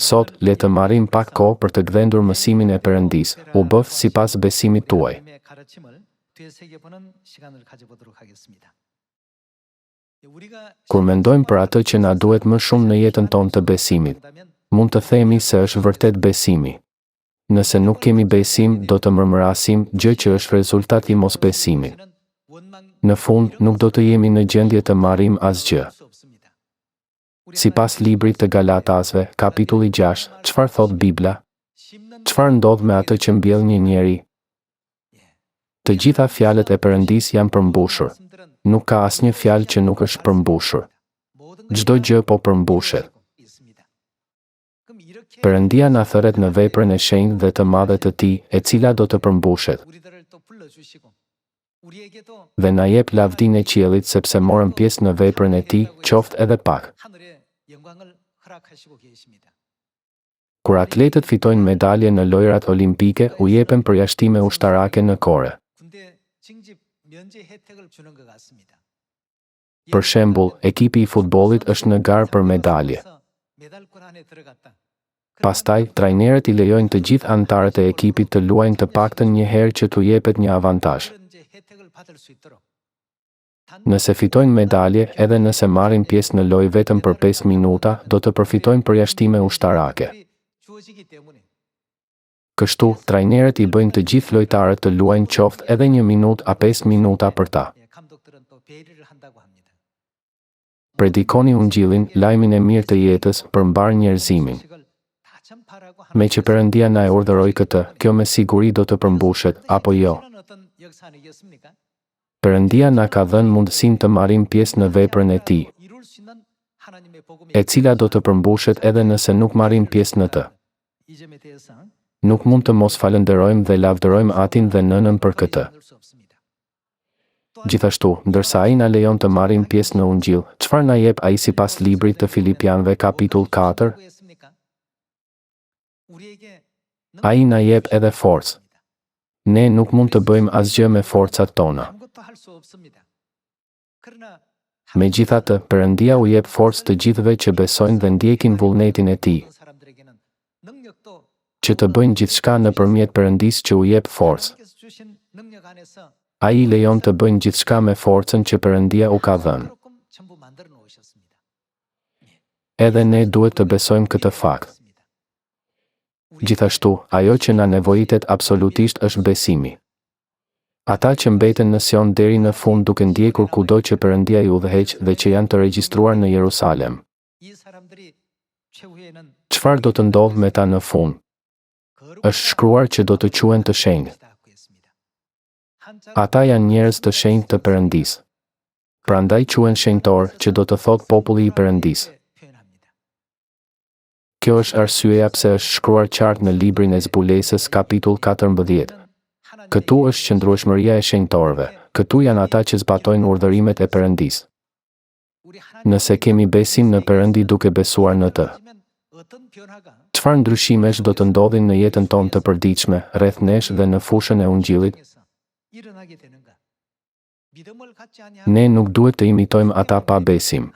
Sot, le të marrim pak kohë për të gdhendur mësimin e Perëndisë, u bëf sipas besimit tuaj. Kur mendojmë për atë që na duhet më shumë në jetën tonë të besimit, mund të themi se është vërtet besimi. Nëse nuk kemi besim, do të mërmërasim, gjë që është rezultat i mosbesimit. Në fund, nuk do të jemi në gjendje të marrim asgjë. Sipas librit të Galatasve, kapitulli 6, çfarë thot Bibla? Çfarë ndodh me atë që mbjell një njeri? Të gjitha fjalët e Perëndisë janë përmbushur. Nuk ka asnjë fjalë që nuk është përmbushur. Çdo gjë po përmbushet. Perëndia na thërret në veprën e shenjtë dhe të madhe të Tij, e cila do të përmbushet. Dhe na jep lavdinë e qiellit sepse morëm pjesë në veprën e Tij, qoftë edhe pak. Kur atletët fitojnë medalje në lojrat olimpike, u jepen përjashtime ushtarake në kore. Për shembull, ekipi i futbollit është në garë për medalje. Pastaj, trajnerët i lejojnë të gjithë anëtarët e ekipit të luajnë të paktën një herë që t'u jepet një avantazh. Nëse fitojnë medalje, edhe nëse marrin pjesë në lojë vetëm për 5 minuta, do të përfitojnë përjashtime ushtarake. Kështu, trajnerët i bëjnë të gjithë lojtarët të luajnë qoftë edhe 1 minutë a 5 minuta për ta. Predikoni ungjillin, lajmin e mirë të jetës, për mbar njerëzimin. Me që Perëndia na e urdhëroi këtë, kjo me siguri do të përmbushet, apo jo? Perëndia na ka dhënë mundësinë të marrim pjesë në veprën e Tij, e cila do të përmbushet edhe nëse nuk marrim pjesë në të. Nuk mund të mos falenderojmë dhe lavdërojmë Atin dhe Nënën për këtë. Gjithashtu, ndërsa ai na lejon të marrim pjesë në Ungjill, çfarë na jep ai sipas librit të Filipianëve kapitull 4? Ai na jep edhe forcë. Ne nuk mund të bëjmë asgjë me forcat tona. Megjithatë, Perëndia u jep forcë të gjithëve që besojnë dhe ndjekin vullnetin e Tij, që të bëjnë gjithçka nëpërmjet Perëndisë që u jep forcë. Ai lejon të bëjnë gjithçka me forcën që Perëndia u ka dhënë. Edhe ne duhet të besojmë këtë fakt. Gjithashtu, ajo që na nevojitet absolutisht është besimi. Ata që mbeten në Sion deri në fund duke ndjekur kudo që Perëndia i udhëheq dhe që janë të regjistruar në Jerusalem. Çfarë do të ndodhë me ta në fund? Është shkruar që do të quhen të shenjtë. Ata janë njerëz të shenjtë të Perëndisë. Prandaj quhen shenjtor, që do të thotë populli i Perëndisë. Kjo është arsyeja pse është shkruar qartë në librin e Zbulesës kapitull 14. Këtu është qëndrueshmëria e shenjtorëve. Këtu janë ata që zbatojnë urdhërimet e Perëndisë. Nëse kemi besim në Perëndi duke besuar në të, çfarë ndryshimesh do të ndodhin në jetën tonë të përditshme, rreth nesh dhe në fushën e Ungjillit? Ne nuk duhet të imitojmë ata pa besim.